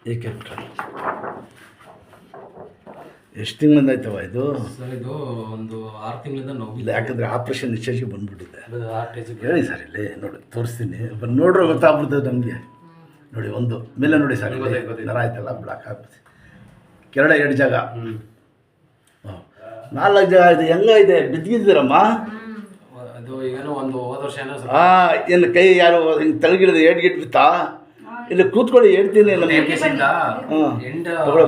ಏಕೆ ಬಿಟ್ರೆ ಎಷ್ಟು ತಿಂಗಳಿಂದ ಆಯ್ತವ ಇದು? ಸರ್ ಇದು ಒಂದು 6 ತಿಂಗಳಿಂದ ನೋವು ಇಲ್ಲ, ಯಾಕಂದರೆ ಆಪ್ರೇಷನ್ ಇಚ್ಛೆಗೆ ಬಂದುಬಿಟ್ಟಿದೆ. ಆರ್ಟೇಜ್ ಹೇಳಿ ಸರ್, ಇಲ್ಲಿ ನೋಡಿ ತೋರಿಸ್ತೀನಿ, ಬಂದು ನೋಡ್ರೆ ಗೊತ್ತಾಗ್ಬಿಡ್ತದೆ ನಮಗೆ. ನೋಡಿ ಒಂದು ಮೇಲೆ ನೋಡಿ ಸರ್, ನರ ಆಯ್ತಲ್ಲ ಬ್ಲಾಕ್ ಆಗ್ಬಿಡುತ್ತೆ. ಕೆರಳ 2 ಜಾಗ, 4 ಜಾಗ ಇದೆ. ಹೆಂಗಿದೆ ಬಿದ್ದಿದ್ದೀರಮ್ಮ? ಅದು ಏನೋ ಒಂದು ಹೋದ ವರ್ಷ ಏನೋ ಏನು ಕೈ ಯಾರು ಹಿಂಗೆ ತಳಗಿಡಿದ ಏಡ್ಗಿಟ್ಟು ಬಿತ್ತಾ? ಇಲ್ಲಿ ಕೂತ್ಕೊಳ್ಳಿ, ಹೇಳ್ತೀನಿ. ತಗೊಳ್ಳೋ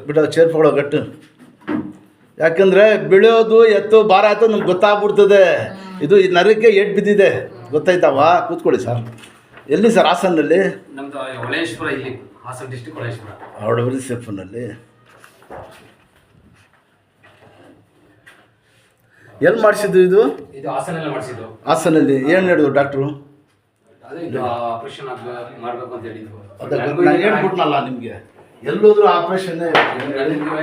ಬಿಟ್ಟ ಚೇರ್ ತಗೊಳ್ಳೋ ಗಟ್ಟು. ಯಾಕಂದರೆ ಬೆಳೆಯೋದು ಎತ್ತು ಭಾರ ಆಯ್ತು ನಮ್ಗೆ ಗೊತ್ತಾಗ್ಬಿಡ್ತದೆ. ಇದು ಈ ನರಕ್ಕೆ ಏಟ್ ಬಿದ್ದಿದೆ, ಗೊತ್ತಾಯ್ತಾವ? ಕೂತ್ಕೊಳ್ಳಿ ಸರ್. ಎಲ್ಲಿ ಸರ್? ಹಾಸನಲ್ಲಿ? ನಮ್ದು ಹೊಳೇಶ್ವರ, ಇಲ್ಲಿ ಹಾಸನ ಡಿಸ್ಟ್ರಿಕ್ಟ್ ಹೊಳೇಶ್ವರ. ಅವಳವರಿ ಸೇಫನಲ್ಲಿ ಎಲ್ಲಿ ಮಾಡಿಸಿದ್ದು ಇದು? ಇದು ಹಾಸನಲ್ಲಿ ಮಾಡಿಸಿದ್ದು. ಹಾಸನಲ್ಲಿ ಏನು ಹೇಳಿದ್ರು ಡಾಕ್ಟ್ರು? ಅದೇ ಇದು ಆಪರೇಷನ್ ಮಾಡಬೇಕು ಅಂತ ಹೇಳಿದ್ರು. ನಾನು ಹೇಳ್ಬಿಟ್ನಲ್ಲ ನಿಮಗೆ, ಎಲ್ಲೋದ್ರೂ ಆಪರೇಷನ್ನೇ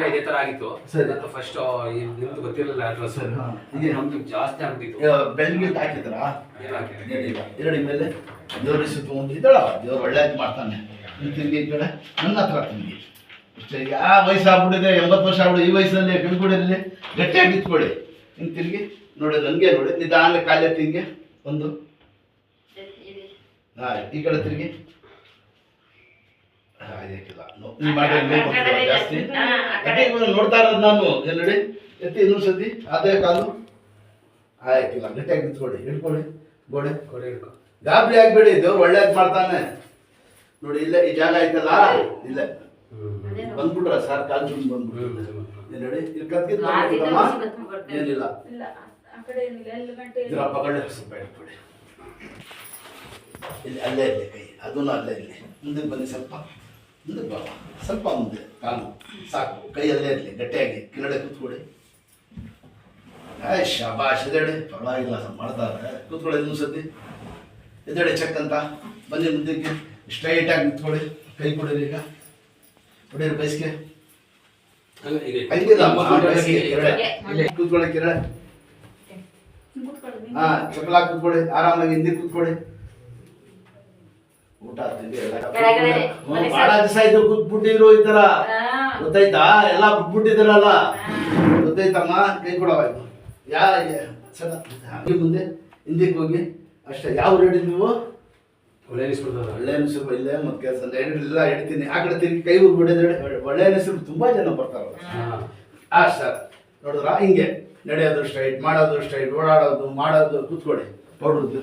ಇದೇ ಥರ ಆಗಿತ್ತು. ಸರಿ, ಫಸ್ಟ್ ನಿಮ್ದು ಗೊತ್ತಿರಲಿಲ್ಲ ಅಡ್ರೆಸ್. ಈಗ ನಮ್ದು ಜಾಸ್ತಿ ಆಗ್ಬಿಟ್ಟಿತ್ತು. ಬೆಳ್ಳಿಗೆ ಹಾಕಿದ್ರಾ? ಎರಡು ಮೇಲೆ ದೇವ್ರ ಸುತ್ತಮುತ್ತ ಇದ್ದಾಳ. ದೇವ್ರು ಒಳ್ಳೇದು ಮಾಡ್ತಾನೆ. ನೀವು ತಿರುಗಿ ಈ ಕಡೆ ನನ್ನ ಹತ್ರ ತಿರುಗಿ. ಇಷ್ಟೇ. ಯಾವ ವಯಸ್ಸಾಗ್ಬಿಟ್ಟಿದೆ, 80 ವರ್ಷ ಆಗ್ಬಿಡಿ. ಈ ವಯಸ್ಸಲ್ಲಿ ಕಿಳ್ಕೊಡಿರಲಿ, ಗಟ್ಟಿಯಾಗಿ ಇಟ್ಕೊಳ್ಳಿ. ಹಿಂಗೆ ತಿರುಗಿ ನೋಡಿ, ನನಗೆ ನೋಡಿ ನಿಧಾನ ಕಾಲೇ ತಿಂಗೆ ಒಂದು. ಈ ಕಡೆ ತಿರುಗಿ. ಅದಕ್ಕಿಲ್ಲ ನೀವು ಮಾಡಿ ಜಾಸ್ತಿ ನೋಡ್ತಾ ಇರೋದು ನಾನು. ಏನು ನೋಡಿ, ಎತ್ತಿ ಇನ್ನೊಂದು ಸತಿ ಅದೇ ಕಾಲು. ಆಯ್ಕಿಲ್ಲ, ಗಟ್ಟಿಯಾಗಿ ನಿಂತ್ಕೊಳ್ಳಿ, ಹಿಡ್ಕೊಳ್ಳಿ. ಗೋಡೆ ಹಿಡ್ಕೊ. ಗಾಬರಿ ಆಗಬೇಡಿ, ದೇವ್ರು ಒಳ್ಳೇದು ಮಾಡ್ತಾನೆ. ನೋಡಿ ಇಲ್ಲೇ ಈ ಜಾಗ ಐತಲ್ಲ, ಇಲ್ಲೇ ಬಂದ್ಬಿಟ್ರ ಸರ್, ಕಾಲು ಚುಂಬ ಬಂದ್ಬಿಟ್ಟು. ನೋಡಿ ಇಲ್ಲಿ ಕತ್ಕಿದ್ದಮ್ಮ, ಏನಿಲ್ಲ. ಇದರಪ್ಪ ಕಡೆ ಸ್ವಲ್ಪ ಇಟ್ಕೊಳ್ಳಿ. ಇಲ್ಲಿ ಅಲ್ಲೇ ಇರಲಿ ಕೈ, ಅದೂ ಅಲ್ಲೇ ಇರಲಿ. ಮುಂದಕ್ಕೆ ಬನ್ನಿ, ಸ್ವಲ್ಪ ಮುಂದಕ್ಕೆ ಬಾಬಾ, ಸ್ವಲ್ಪ ಮುಂದೆ ಕಾಲು ಸಾಕು. ಕೈ ಅಲ್ಲೇ ಇರಲಿ, ಗಟ್ಟಿಯಾಗಿ ಕೆಳಗಡೆ ಕೂತ್ಕೊಳ್ಳಿ. ಶಾಬಾಷ್, ಎದೇಳಿ, ಪರವಾಗಿಲ್ಲ ಮಾಡ್ತಾರೆ. ಕೂತ್ಕೊಳ್ಳಿ ಇನ್ನೊಂದು ಸತಿ. ಎದೇಳಿ ಚೆಕ್ ಅಂತ ಬನ್ನಿ ಮುಂದಕ್ಕೆ. ಸ್ಟ್ರೈಟಾಗಿ ನಿಂತ್ಕೊಳ್ಳಿ, ಕೈ ಕೊಡಿರಿ. ಈಗ ಹೊಡೀರಿ ಬೈಸ್ಗೆ. ಕೂತ್ಕೊಳ್ಳಿ ಕೆರಳೆ. ಚಪ್ಪಲ ಕೂತ್ಕೊಳ್ಳಿ, ಆರಾಮಾಗಿ ಹಿಂದೆ ಕೂತ್ಕೊಳ್ಳಿ. ಊಟ ಬಹಳ ದಿವಸ ಆಯ್ತು ಕೂತ್ಬಿಟ್ಟಿರು ಈ ತರ, ಗೊತ್ತಾಯ್ತಾ? ಎಲ್ಲ ಬಿಟ್ಬಿಟ್ಟಿದಾರಲ್ಲ, ಗೊತ್ತಾಯ್ತಮ್ಮ? ಕೈ ಕೊಡವ. ಹಾಗೆ ಮುಂದೆ ಹಿಂದಕ್ಕೆ ಹೋಗಿ ಅಷ್ಟೇ. ಯಾವ ರೇಡಿ ನೀವು? ಒಳ್ಳೆ ಹೆಸರು ಇಲ್ಲೇ ಮತ್ತೆ ಕೆಲಸ ಎಲ್ಲ ಹೇಳ್ತೀನಿ. ಆ ಕಡೆ ತಿರುಗಿ ಕೈ ಹೋಗ್ಬಿಟ್ಟಿದ್ರೆ ಒಳ್ಳೆ ಹೆಸರು ತುಂಬ ಜನ ಬರ್ತಾರಲ್ಲ. ಸರ್ ನೋಡಿದ್ರ? ಹಿಂಗೆ ನಡೆಯೋದು ಸ್ಟ್ರೈಟ್, ಮಾಡೋದು ಸ್ಟ್ರೈಟ್, ಓಡಾಡೋದು ಮಾಡೋದು. ಕೂತ್ಕೊಳ್ಳಿ, ಹೊರಡುದು.